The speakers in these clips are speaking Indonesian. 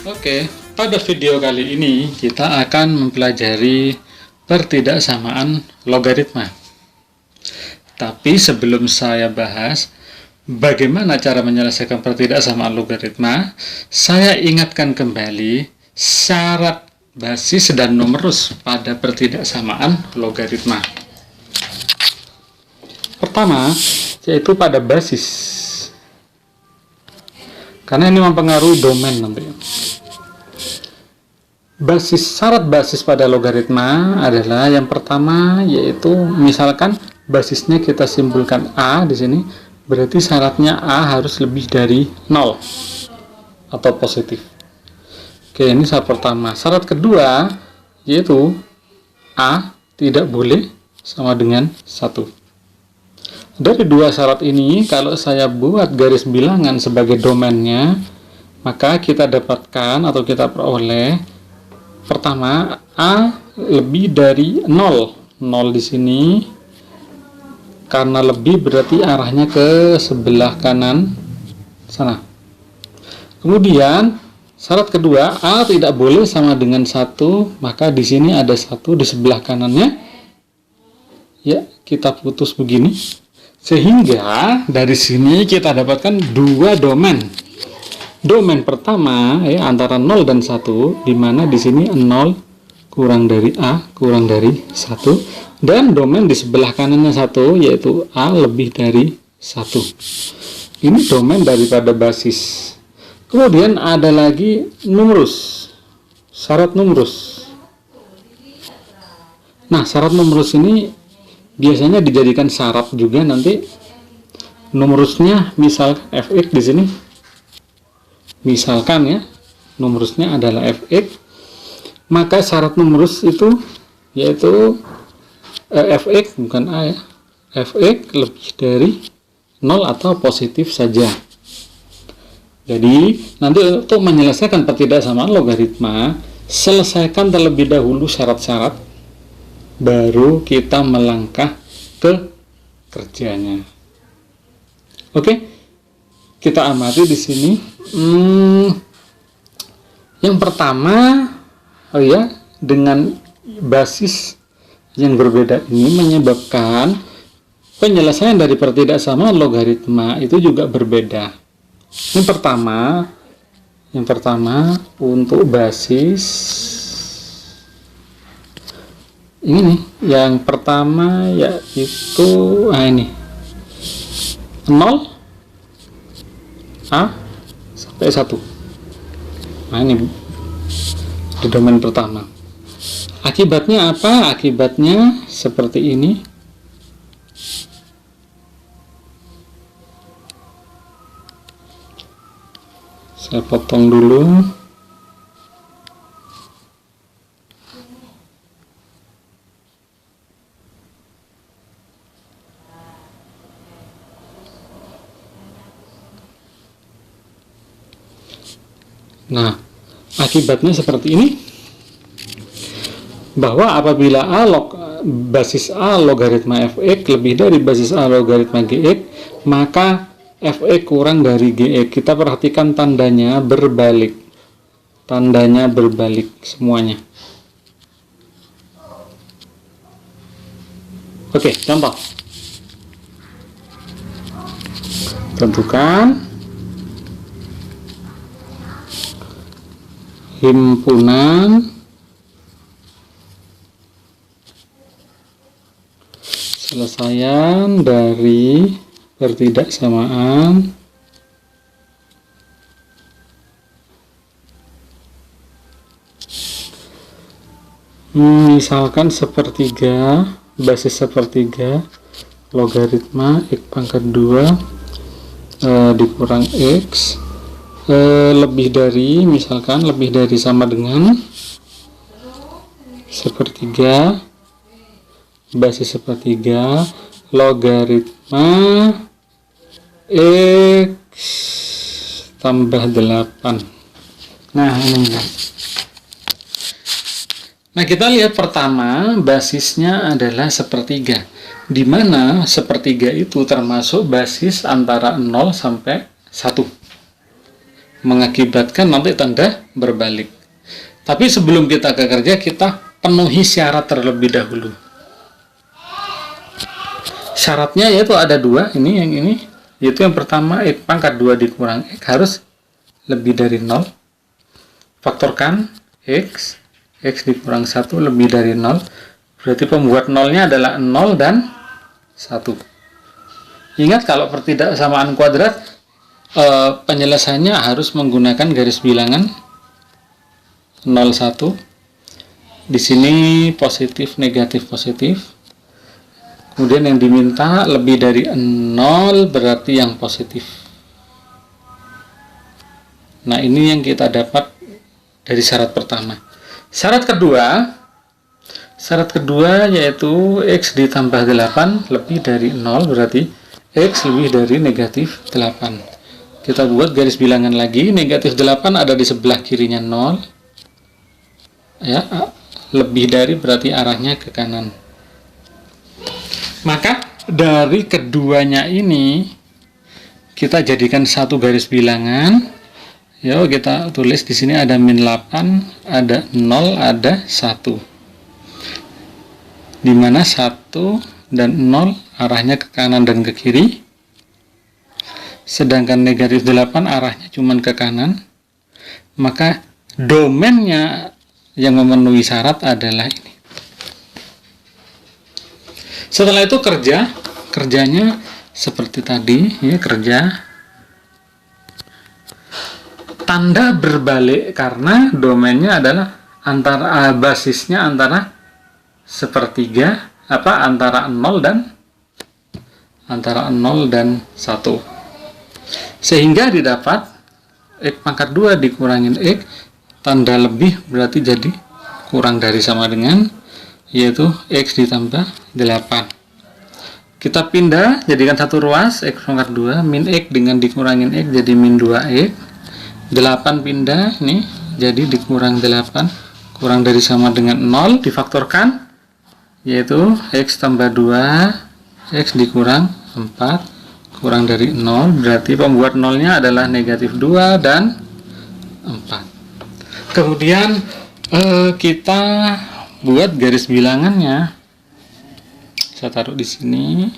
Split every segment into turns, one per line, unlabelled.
Oke, pada video kali ini kita akan mempelajari pertidaksamaan logaritma. Tapi sebelum saya bahas bagaimana cara menyelesaikan pertidaksamaan logaritma, saya ingatkan kembali syarat basis dan numerus pada pertidaksamaan logaritma. Pertama, yaitu pada basis. Karena ini mempengaruhi domain nanti. Syarat basis pada logaritma adalah yang pertama, yaitu misalkan basisnya kita simpulkan A di sini, berarti syaratnya A harus lebih dari 0 atau positif. Oke, ini syarat pertama. Syarat kedua yaitu A tidak boleh sama dengan 1. Dari dua syarat ini, kalau saya buat garis bilangan sebagai domainnya, maka kita dapatkan atau kita peroleh pertama, A lebih dari 0. 0 di sini, karena lebih berarti arahnya ke sebelah kanan sana. Kemudian, syarat kedua, A tidak boleh sama dengan 1, maka di sini ada 1 di sebelah kanannya. Ya, kita putus begini. Sehingga dari sini kita dapatkan dua domain. Domain pertama antara 0 dan 1, di mana di sini 0 kurang dari A kurang dari 1, dan domain di sebelah kanannya 1 yaitu A lebih dari 1. Ini domain daripada basis. Kemudian ada lagi numerus, syarat numerus. Nah, syarat numerus ini biasanya dijadikan syarat juga nanti. Numerusnya misal fx di sini. Misalkan ya, numerusnya adalah fx, maka syarat numerus itu yaitu fx bukan A ya, fx lebih dari 0 atau positif saja. Jadi nanti untuk menyelesaikan pertidaksamaan logaritma, selesaikan terlebih dahulu syarat-syarat, baru kita melangkah ke kerjanya. Oke, kita amati di sini. Yang pertama, dengan basis yang berbeda ini menyebabkan penyelesaian dari pertidaksamaan logaritma itu juga berbeda. Yang pertama untuk basis ini nih, yang pertama yaitu ini 0 A sampai 1. Nah, ini di domain pertama. Akibatnya apa? Akibatnya seperti ini. Saya potong dulu. Nah, akibatnya seperti ini, bahwa apabila basis A logaritma fx lebih dari basis A logaritma gx, maka fx kurang dari gx. Kita perhatikan tandanya berbalik. Tandanya berbalik semuanya. Oke, contoh. Tentukan himpunan selesaian dari pertidaksamaan misalkan sepertiga, basis sepertiga logaritma x pangkat 2 dikurang x lebih dari, misalkan lebih dari sama dengan sepertiga, basis sepertiga logaritma x tambah 8. Nah, ini. Nah, kita lihat pertama basisnya adalah sepertiga, di mana sepertiga itu termasuk basis antara 0 sampai 1. mengakibatkan nanti tanda berbalik. Tapi sebelum kita ke kerja, kita penuhi syarat terlebih dahulu. Syaratnya yaitu ada dua, yang ini, yaitu yang pertama X pangkat 2 dikurang X harus lebih dari 0. Faktorkan X dikurang 1 lebih dari 0. Berarti pembuat nolnya adalah 0 dan 1. Ingat, kalau pertidaksamaan kuadrat, penyelesaiannya harus menggunakan garis bilangan 0, 1. Di sini positif, negatif, positif. Kemudian yang diminta lebih dari 0 berarti yang positif. Nah, ini yang kita dapat dari syarat pertama. Syarat kedua yaitu X ditambah 8 lebih dari 0 berarti X lebih dari negatif 8. Kita buat garis bilangan lagi. Negatif 8 ada di sebelah kirinya 0. Ya, lebih dari berarti arahnya ke kanan. Maka dari keduanya ini kita jadikan satu garis bilangan. Yuk kita tulis di sini ada min 8, ada 0, ada 1. Di mana 1 dan 0 arahnya ke kanan dan ke kiri, sedangkan negatif 8 arahnya cuma ke kanan. Maka domainnya yang memenuhi syarat adalah ini. Setelah itu kerjanya seperti tadi, ya, kerja tanda berbalik karena domainnya adalah basisnya antara sepertiga, antara 0 dan 1. Sehingga didapat X pangkat 2 dikurangin X, tanda lebih berarti jadi kurang dari sama dengan, yaitu X ditambah 8. Kita pindah, jadikan satu ruas, X pangkat 2, min X dengan dikurangin X jadi min 2X. 8 pindah, nih, jadi dikurang 8, kurang dari sama dengan 0, difaktorkan, yaitu X tambah 2, X dikurang 4, kurang dari 0, berarti pembuat nolnya adalah negatif 2 dan 4. Kemudian kita buat garis bilangannya. Saya taruh di sini.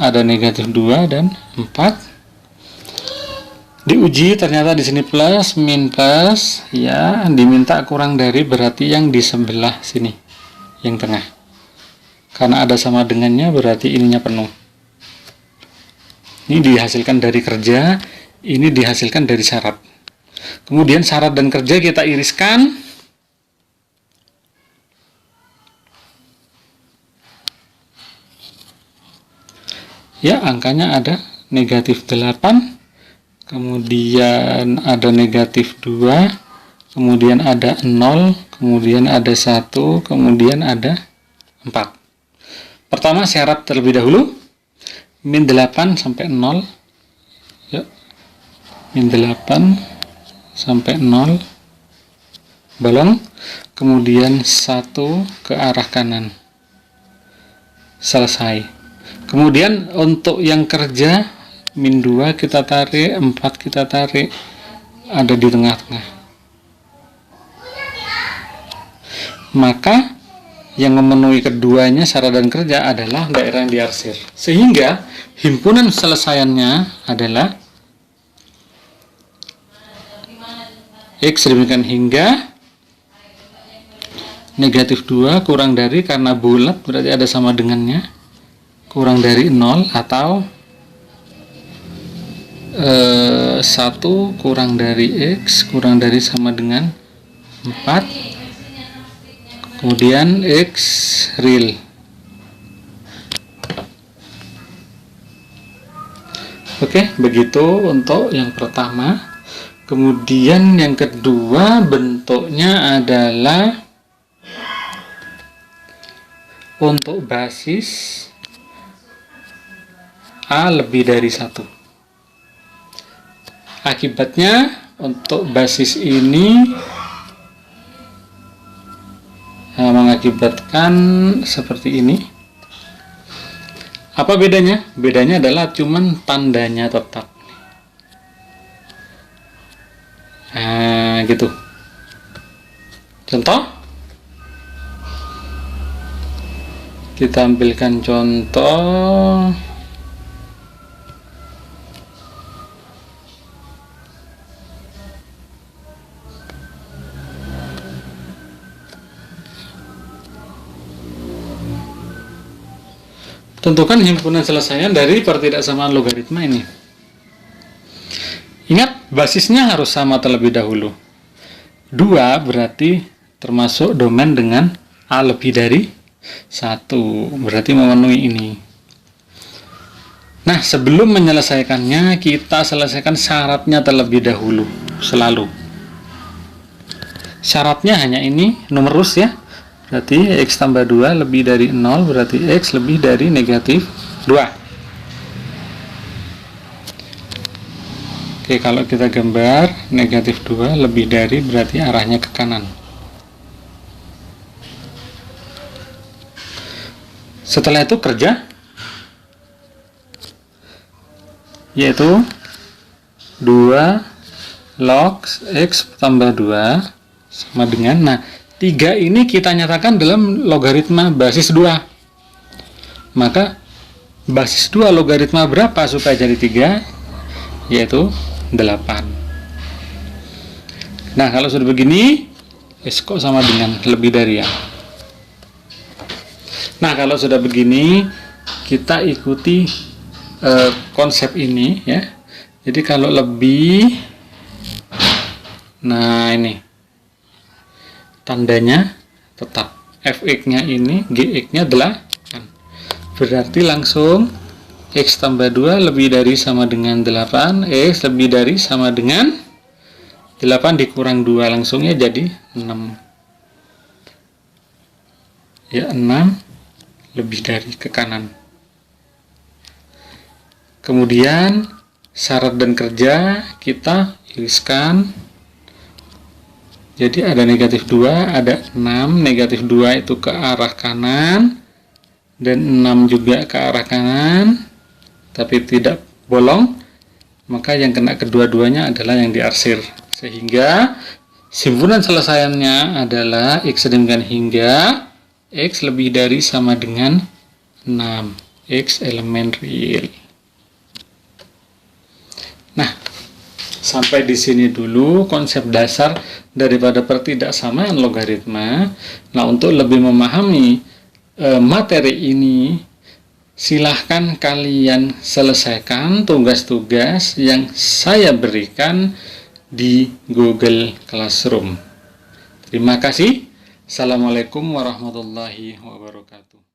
Ada negatif 2 dan 4. Diuji ternyata di sini plus, min plus, ya, diminta kurang dari berarti yang di sebelah sini, yang tengah. Karena ada sama dengannya berarti ininya penuh. Ini dihasilkan dari kerja, ini dihasilkan dari syarat. Kemudian syarat dan kerja kita iriskan. Ya, angkanya ada negatif 8. Kemudian ada negatif 2, kemudian ada 0, kemudian ada 1, kemudian ada 4. Pertama syarat terlebih dahulu, min 8 sampai 0. Yuk. Min 8 sampai 0. Bolong. Kemudian 1 ke arah kanan. Selesai. Kemudian untuk yang kerja, min 2 kita tarik, 4 kita tarik, ada di tengah-tengah. Maka yang memenuhi keduanya syarat dan kerja adalah daerah yang diarsir. Sehingga himpunan selesaiannya adalah X demikian hingga negatif 2 kurang dari, karena bulat berarti ada sama dengannya, kurang dari 0 atau 1 kurang dari X kurang dari sama dengan 4, kemudian X real. Oke, begitu untuk yang pertama. Kemudian yang kedua bentuknya adalah untuk basis A lebih dari 1. Akibatnya untuk basis ini mengakibatkan seperti ini. Apa bedanya? Bedanya adalah cuman tandanya tetap. Nah, gitu. Contoh. Kita ambilkan contoh. Tentukan himpunan selesaian dari pertidaksamaan logaritma ini. Ingat, basisnya harus sama terlebih dahulu. 2 berarti termasuk domain dengan A lebih dari 1. Berarti memenuhi ini. Nah, sebelum menyelesaikannya, kita selesaikan syaratnya terlebih dahulu. Selalu. Syaratnya hanya ini, numerus ya. Berarti X tambah 2 lebih dari 0, berarti X lebih dari negatif 2. Oke, kalau kita gambar, negatif 2 lebih dari berarti arahnya ke kanan. Setelah itu kerja, yaitu 2 log X tambah 2 sama dengan, nah, 3 ini kita nyatakan dalam logaritma basis 2. Maka basis 2 logaritma berapa supaya jadi 3? Yaitu 8. Nah, kalau sudah begini, S kok sama dengan lebih dari ya. Nah, kalau sudah begini, kita ikuti konsep ini ya. Jadi kalau lebih, nah ini tandanya tetap, fx-nya ini, gx-nya 8. Berarti langsung x tambah 2 lebih dari sama dengan 8, x lebih dari sama dengan 8 dikurang 2, langsungnya jadi 6. Ya, 6 lebih dari ke kanan. Kemudian syarat dan kerja kita iriskan. Jadi ada negatif 2, ada 6, negatif 2 itu ke arah kanan, dan 6 juga ke arah kanan, tapi tidak bolong, maka yang kena kedua-duanya adalah yang diarsir. Sehingga simpulan selesaiannya adalah X sedemikian hingga X lebih dari sama dengan 6, X elemen real. Nah, sampai di sini dulu konsep dasar daripada pertidaksamaan logaritma. Nah, untuk lebih memahami materi ini, silahkan kalian selesaikan tugas-tugas yang saya berikan di Google Classroom. Terima kasih. Assalamualaikum warahmatullahi wabarakatuh.